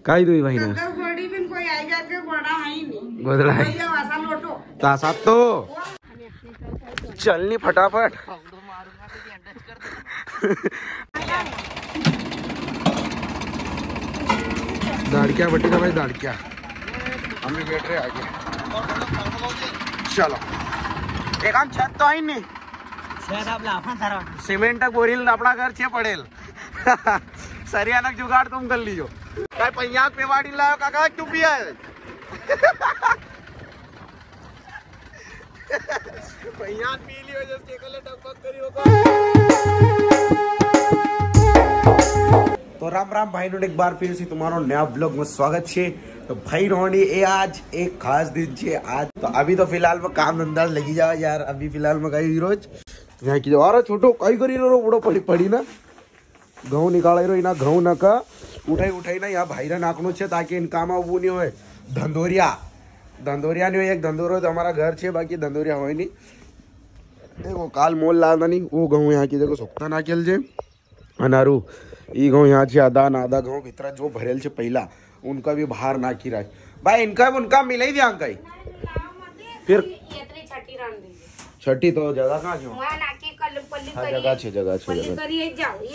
काय दुई भाई ने गोड़ी बिन कोई आई जाके गोड़ा है नहीं गोदड़ा है भैया वासा लोटो तासा तो चलनी फटाफट। दाड़किया बटी का भाई दाड़किया हम भी बैठ रहे आगे। चलो एक हम छत तो आई नहीं सिमेंट तक बोरील अपना घर छे पड़ेल सरियानक जुगाड़ तुम कर लीजो काय पंजाब पे वाड़ी लाओ काका क्यों पिया है पंजाब पी लियो जब केकले टकपक करियो तो राम राम भाई नोड एक बार फिर से तुम्हारो नया ब्लॉग में स्वागत है। तो भाई रोहनी ए आज एक खास दिन है आज। तो अभी तो फिलहाल में काम धंधा लगी जा यार। अभी फिलहाल में कई रोज यहाँ की अरे छोटो कई करी रो बड़ो पड़ी पड़ी ना घऊ निकाल रो ना घऊ न का उठाई ना यहाँ भाईरा नाखनो है ताकि इन काम वो नहीं हो धंधोरिया नहीं हो। एक धंधोरो तो हमारा घर है बाकी धंधोरिया हो नहीं। देखो काल मोल लादा नहीं वो घऊ यहाँ की देखो सुखता नाखेल जे अनारू ई घऊ यहाँ से आधा घऊ भीतर जो भरेल है पहला उनका भी बाहर नाखी रहा भाई उनका मिले ही दिया कहीं फिर छठी तो जगह कहाँ जगह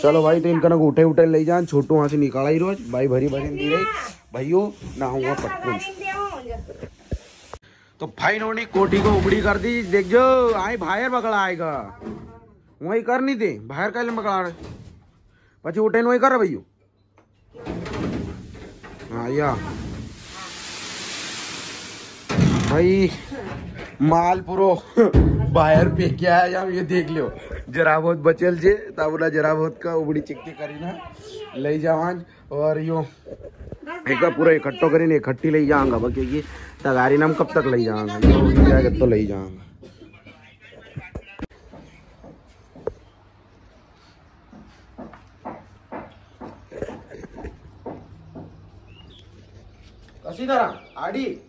चलो भाई तो इनका ना उठे ले जान छोटू वहां से निकाला ही रोज भाई भरी दी रही भाइयों ना हुआ पटकुन। तो भाई नोनी कोठी को उबड़ी कर दी देख जो आई बाहर पकड़ा आएगा वही कर नहीं दे बाहर का पकड़ा रहे पची उठे वही कर भैया। हाँ या भाई माल पुरो बाहर पे क्या है या ये देख लो जरा बहुत बचल जे तबला जरा बहुत का उबड़ी चिक्की करी ना ले जावान और यो एक पूरा इकट्ठो करी इकट्ठी ले जाऊंगा बाकी तगारी नाम कब तक ले जाऊंगा जाएगा तो ले जाऊंगा। कसी तरह आड़ी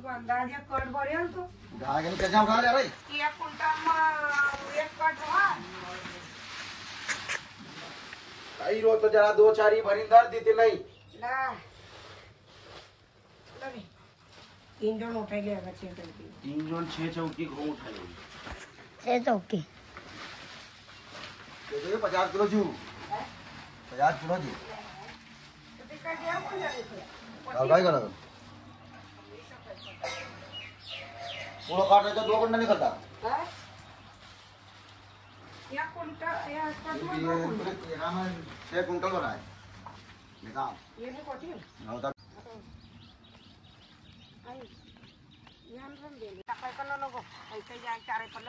अंदाजा कट भरेल तो गागे के जाओ खा ले रे एक कुंटल में एक कट हुआ आई रो तो जरा दो चारी भरिंदर देते नहीं ना लगे तीन जन उठा ले अगर तीन जन 6 चौकी घूम उठा ले 6 चौकी देखो 50 किलो जू 50 किलो जी तो दिक्कत क्या हो जाएगी और काय करा पूरा काटने तो 2 घंटा निकलता है या कुंटल या कट में ये नाम 6 कुंटल बना है निकाल ये भी कोठी होता आई ध्यान रख दे टकाई करना लोगो ऐसे जाए चारे पर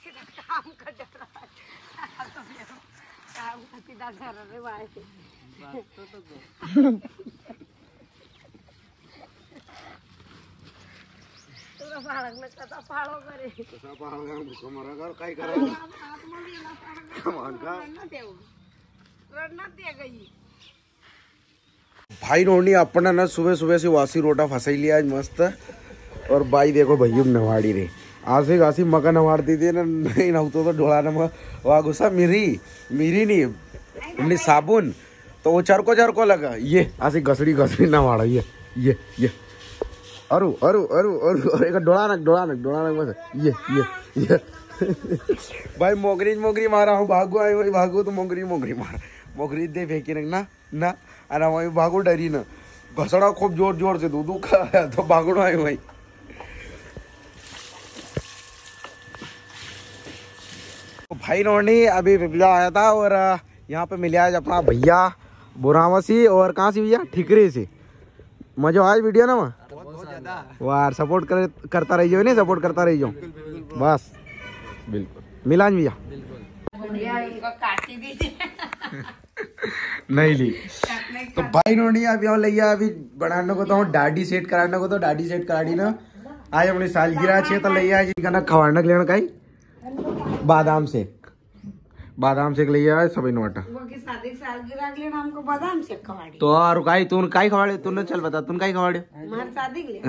सीधा काम कर देता है तो काम सीधा कर रे भाई तुला बाळक न कसा फाळो करे कसा फाळो का भूक मरा कर काय करायचं कमान का रडना दे गई भाई रोनी अपना ना सुबह से वासी रोटा फसाई लिया आज मस्त। और भाई देखो भैया नवाड़ी रे आसे गासी मका नवाड़ती थी ना नहीं नहतो तो ढोला ना वहाँ गुस्सा मिरी नहीं साबुन तो वो चरको लगा ये आसे घसड़ी नवाड़ा ये अरु एक डोला नक बस ये भाई मोगरी मारा हूँ भागू तो मोगरी मार मोगरी दे फेंकी ना अरे वही भागो डरी ना घसड़ा खूब जोर से दूध खाया तो भागड़ो आए वही। तो भाई रोनी अभी पिपला आया था और यहाँ पे मिले आज अपना भैया बुरावसी और कहाँ से भैया ठिकरे से मजा आज वीडियो ना वाह सपोर्ट करता रहिए नहीं सपोर्ट करता रहिए बस बिल्कुल मिलान भैया नहीं ली तो भाई नोनी अभी और लिया अभी बनाने को तो दाढ़ी सेट कराने को तो दाढ़ी सेट करा दी ना आज अपनी सालगिरह छे तो लिया जिनका ना खवाना लेना कहीं बादाम शेक ले आए सभी नोटा वो की शादी सालगिरह के लिए हमको बादाम शेक खवाड़ी तो और काई तूने काई खवाड़े तूने चल बता तूने काई खवाड़े मार शादी के लिए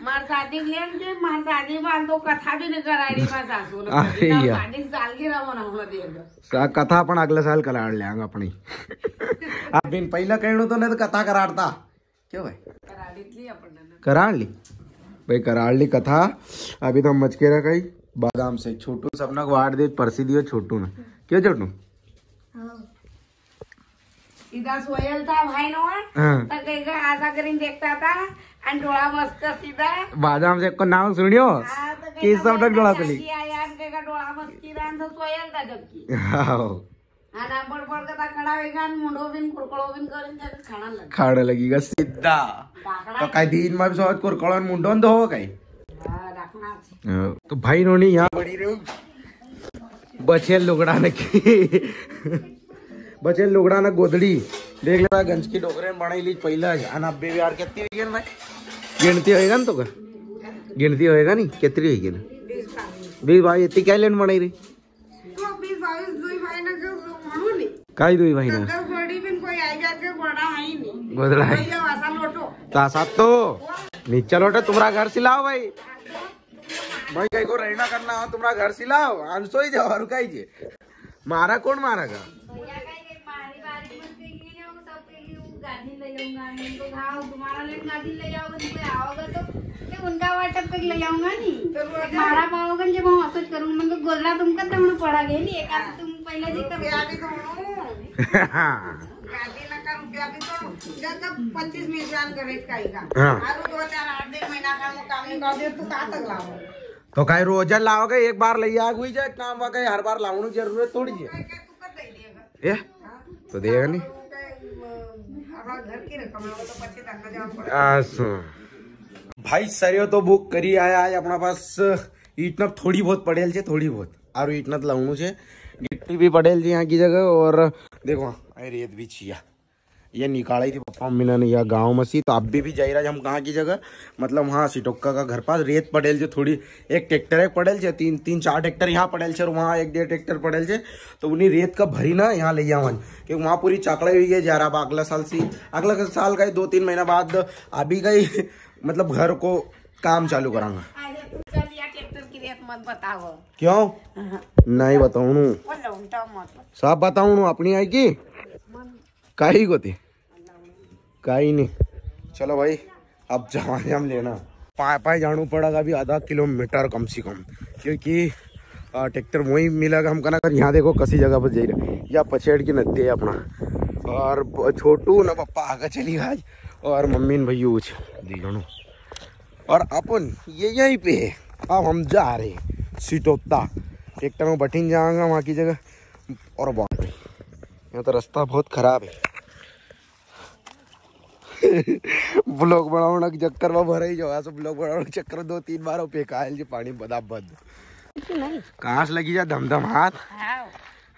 मार शादी के लिए के मार शादी में तो कथा भी नहीं कराई मार सासू ने अरे यार शादी सालगिरह में हमला देगा कथा पण अगले साल कराड़ लेंगे अपनी अब बिन पहला कहणो तो नहीं तो कथा कराड़ता क्यों भाई कराड़ ली भाई कराड़ ली कथा अभी तो हम मचके रहा कहीं बादाम से छोटू सबना वाट दे परसी दियो छोटू ने क्यों छोटू सीधा सोयल था भाई नो तो कहीं का आशा करीन देखता था आणि डोळा मस्त सीधा बादाम से को नाम सुनियो कि सब तक डोळा चली यार कहीं का डोळा मस्ती रान तो सोयल था जबकि हां आना बड़ का खड़ा होएगा मुंडो बिन कुरकड़ो बिन करीन जाके खाना लगेगा सीधा तो काय दिन में सोच कुरकड़ो मुंडो दो हो गई तो भाई नोनी यहाँ बड़ी रही बचे लुगड़ा न की बचे लुगड़ा न गोदड़ी देख ले गंज की डोकरे में बनाई ली पहला अन अब भी यार कितनी होगी भाई गिनती होएगा ना तो का गिनती होएगा नहीं कितनी होगी ना 20 भाई इतनी क्या लेन बनाई रही काई दुई भाई ना गोदड़ा है तासा तो नीचे लोटे तुम्हारा घर सिलाओ भाई भाई कहीं को रहना करना हो तुम्हारा घर सिलाओ आंसो ही जाओ और कहीं जे मारा कौन मारा का उनका वाटप तक ले जाऊंगा नहीं मारा पाओगे जब हम असोच करूंगा मैं गोदड़ा तुमका तो हम पड़ा गए नहीं एक आदमी तुम पहले जी कर गाड़ी ना कर रुपया भी तो जब 25 मिनट जान करे का और 2-4 8 महीना काम नहीं कर दे तो कहां तक लाओ तो कहीं रोजा लाओगे एक बार ले आ हुई जाए काम वा कहीं हर बार लाऊं जरूरत थोड़ी है ये तो देगा नहीं भाई सरियो तो बुक करी आया है अपना पास इतना थोड़ी बहुत पड़ेल छे थोड़ी बहुत और इतना लाऊं छे गिट्टी भी पड़ेल छे यहाँ की जगह और देखो रेत भी छिया ये निकाली थी पप्पा मम्मी ने यहाँ गाँव में सी तो अब भी जा रहा हम कहाँ की जगह मतलब वहाँ सिटोक्का का घर पास रेत पड़ेल जो थोड़ी एक ट्रैक्टर एक पड़ेल छे 3-4 ट्रैक्टर यहाँ पड़ेल छे और वहाँ 1-1.5 ट्रैक्टर पड़ेल छे तो उन्हीं रेत का भरी ना यहाँ ले जावन क्योंकि वहाँ पूरी चाकड़ाई हुई है जा रहा अगला साल का 2-3 महीना बाद अभी गई मतलब घर को काम चालू करांगा क्यों नहीं बताऊ सब बताऊ अपनी आई की काई को थी काई नहीं चलो भाई अब हम लेना पाए जाना पड़ेगा अभी आधा किलोमीटर कम से कम क्योंकि ट्रैक्टर वही मिलेगा हम कहना कर यहाँ देखो कसी जगह पर जा रहे या पछेड़ की नदी है अपना और छोटू न पप्पा आगे चली आज और मम्मी ने भैया दी जानो और अपन ये यहीं पे है अब हम जा रहे सिटोत्ता ट्रैक्टर में बठिन जाएंगे वहाँ की जगह और बाप रे यहाँ तो रास्ता बहुत खराब है ब्लॉग बनाने के चक्कर में भरे ही जो ब्लॉग बनाने के चक्कर में 2-3 बार फेंकायल जो पानी बदा बद कहाँ से लगी जा धमधम हाथ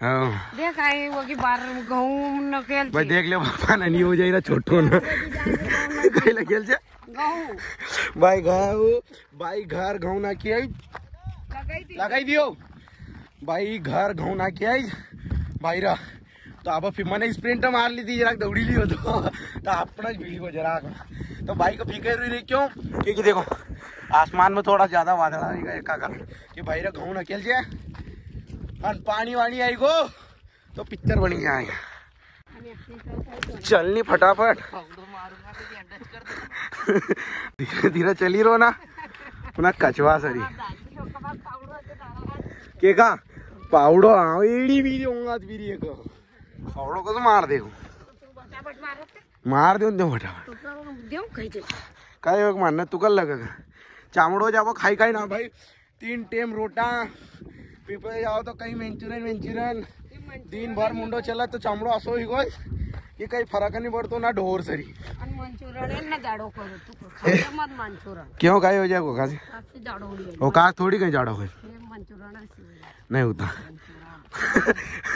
देख आई वो की बार गहूं न खेल भाई देख ले पापा नहीं हो जाए ना छोटो ना कहीं लगे जा गहूं भाई घर गहूं ना किया लगाई दियो भाई घर गहूं ना किया भाई रा तो आप फिर मैंने स्प्रिंट मार ली थी जरा दौड़ी ली हो तो अपना भीड़ी हो जरा तो भाई को फीके रही क्यों क्योंकि देखो आसमान में थोड़ा ज्यादा वादल आएगा एक का कि भाई रा गहूं नकेल जाए और पानी वानी आई गो तो पिक्चर बनी जाएगा चलनी फटाफट धीरे धीरे चली रो ना पुनः कचवा सरी के का पावड़ो एड़ी भी होगा बीरी एक पावड़ो को तो मार देखो मार दे फटाफट काय मारना तू कल लगेगा चामड़ो जाओ खाई खाई ना भाई 3 टाइम रोटा पीपे जाओ तो कहीं मंचूरियन दिन भर मुंडो चला तो चामड़ो असो ही गोय ये काही फरक नहीं पड़तो ना ढोर सरी क्यों काय हो जाएगा काजी वो का थोड़ी कहीं जाड़ो है नहीं होता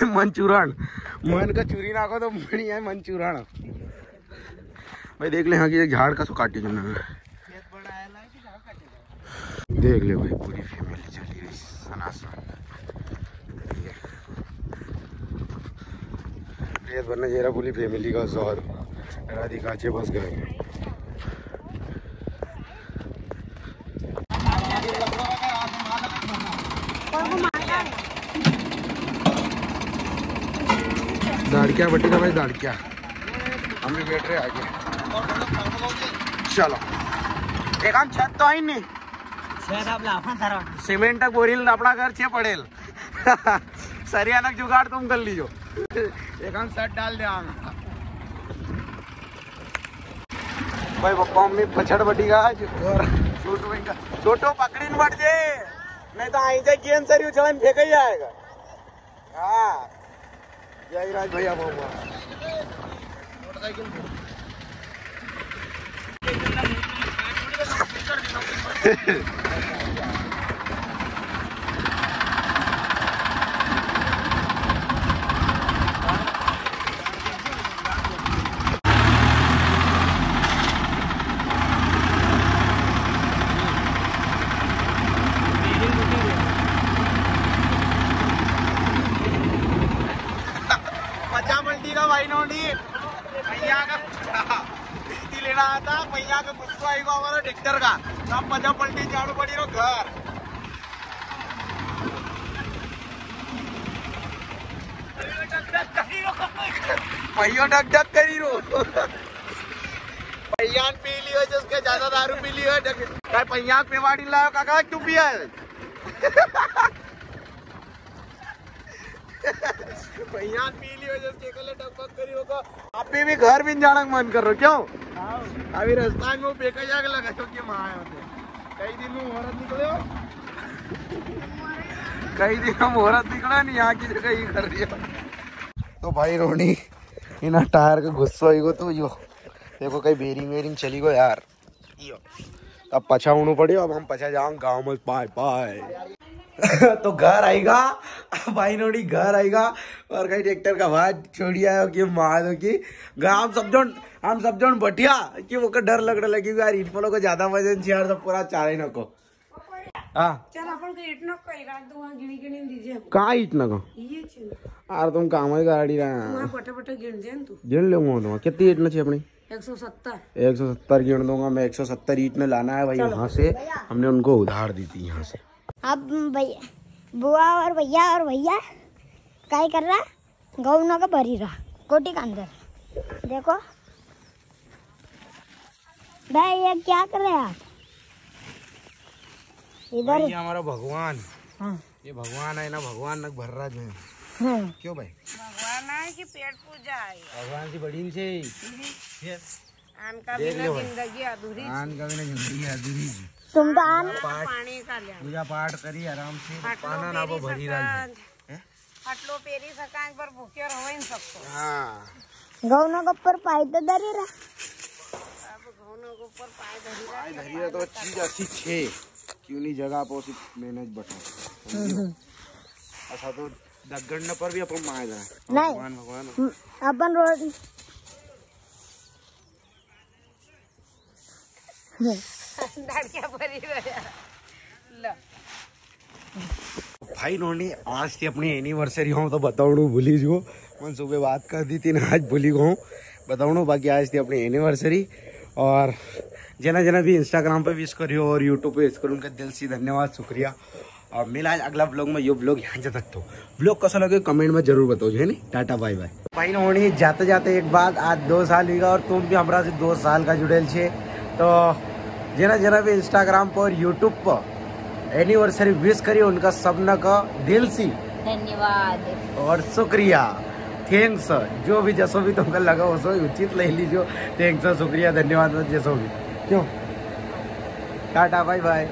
मंचूरन मन का चूरी नाखो तो मणी है मंचूरन भाई देख ले यहाँ की झाड़ का सो काटी देख ले भाई पूरी फैमिली चली रही सनासन रेत भरने जेरा पूरी फैमिली का जोर राधिका चे बस गए। दाड़किया बट्टी था भाई, दाड़किया हम भी बैठ रहे आगे। चलो एक हम छत तो आई नहीं सिमेंट तक बोरील अपना घर छे पड़ेल सरियानक जुगाड़ तुम कर लीजो। एक हम छत डाल दे भाई पप्पा मम्मी पछड़ बटी का और छोटो पकड़ी बढ़ जे नहीं तो आई जाए गेंद सरी उछलन फेंक ही जाएगा। हाँ जय राज भैया मोटरसाइकिल लेना आता भैया का गुस्सा आएगा हमारा ट्रैक्टर का सब मजा पलटी झाड़ू पड़ी रो घर। भैया डक डक करी रो भैया पी लियो जिसके ज्यादा दारू पी लियो भैया पे वाड़ी लाओ काका क्यों पिया भैया पी लियो जिसके कले डक करी होगा। आप भी घर भी जाना मन कर रहे क्यों अभी राजस्थान में बेका जाके लगा तो कि माँ कई दिन में मुहूर्त निकले हो कई दिन में मुहूर्त निकला नहीं यहाँ की जगह ही कर दिया। तो भाई रोनी इन टायर का गुस्सा हो तो यो देखो कहीं बेरिंग वेरिंग चली गो यार यो अब पछा उड़ू पड़े अब हम पछा जाओ गाँव में पाए पाए तो घर आएगा भाई नोड़ी घर आएगा और कहीं ट्रैक्टर का आवाज छोड़िया कि मार की हम सब जन बटिया कि वो का डर लग रहा है यार इन फलों को ज्यादा वजन यार सब पूरा चारे न को चल अपन को ईट न कोई रात दो वहां गिनी गिनी दीजिए कहां ईट न को ये चल यार तुम काम है गाड़ी रहा वहां पटे पटे गिन दे तू गिन लूंगा तो कितनी ईट न चाहिए अपनी 170 गिन दूंगा मैं 170 ईट ने लाना है भाई यहाँ से हमने उनको उधार दी थी यहाँ से। अब भैया बुआ और भैया क्या कर रहा गौना का भरी रहा कोटी के अंदर देखो भाई ये क्या कर रहे हैं आप इधर ये हमारा भगवान। हाँ। ये भगवान है ना भगवान नक भर रहा जो है हाँ। क्यों भाई भगवान है कि पेट पूजा है भगवान की बड़ी से आन का बिना जिंदगी अधूरी आन का बिना जिंदगी अधूरी तुम तो आन पानी का ले पूजा पाठ करी आराम से पाना ना वो भरी रहा हटलो पेरी सकांग पर भूखे रहो इन सबको। हाँ गौना के ऊपर पाई तो धरी रहा अब गौनों के ऊपर पाए धरी धरी तो चीज अच्छी छे क्यों नहीं जगह पर मैनेज बटा अच्छा तो दगड़ने पर भी अपन माए जाए भगवान भगवान अपन रोड भाई नोनी आज थी अपनी एनिवर्सरी हो तो बताऊँ भूली जो मैं सुबह बात कर दी थी ना आज भूली गो बताऊँ बाकी आज थी अपनी एनिवर्सरी और जना भी इंस्टाग्राम पे विश करियो और यूट्यूब पे विश करो उनका दिल से धन्यवाद शुक्रिया। और मिला आज अगला ब्लॉग में ये ब्लॉग यहाँ जा तक तो ब्लॉग कैसा लगे कमेंट में जरूर बताओ है नहीं। Tata bye bye. भाई नोनी जाते जाते एक बात आज 2 साल हुआ और तुम भी हमारा से 2 साल का जुड़ेल छे तो जना भी इंस्टाग्राम पर यूट्यूब पर एनिवर्सरी विश करिए उनका सबना का दिल से धन्यवाद और शुक्रिया थैंक्स जो भी जैसो भी तुमको लगा हो सो उचित ले लीजिए थैंक्स शुक्रिया धन्यवाद जैसो भी क्यों। Tata bye bye.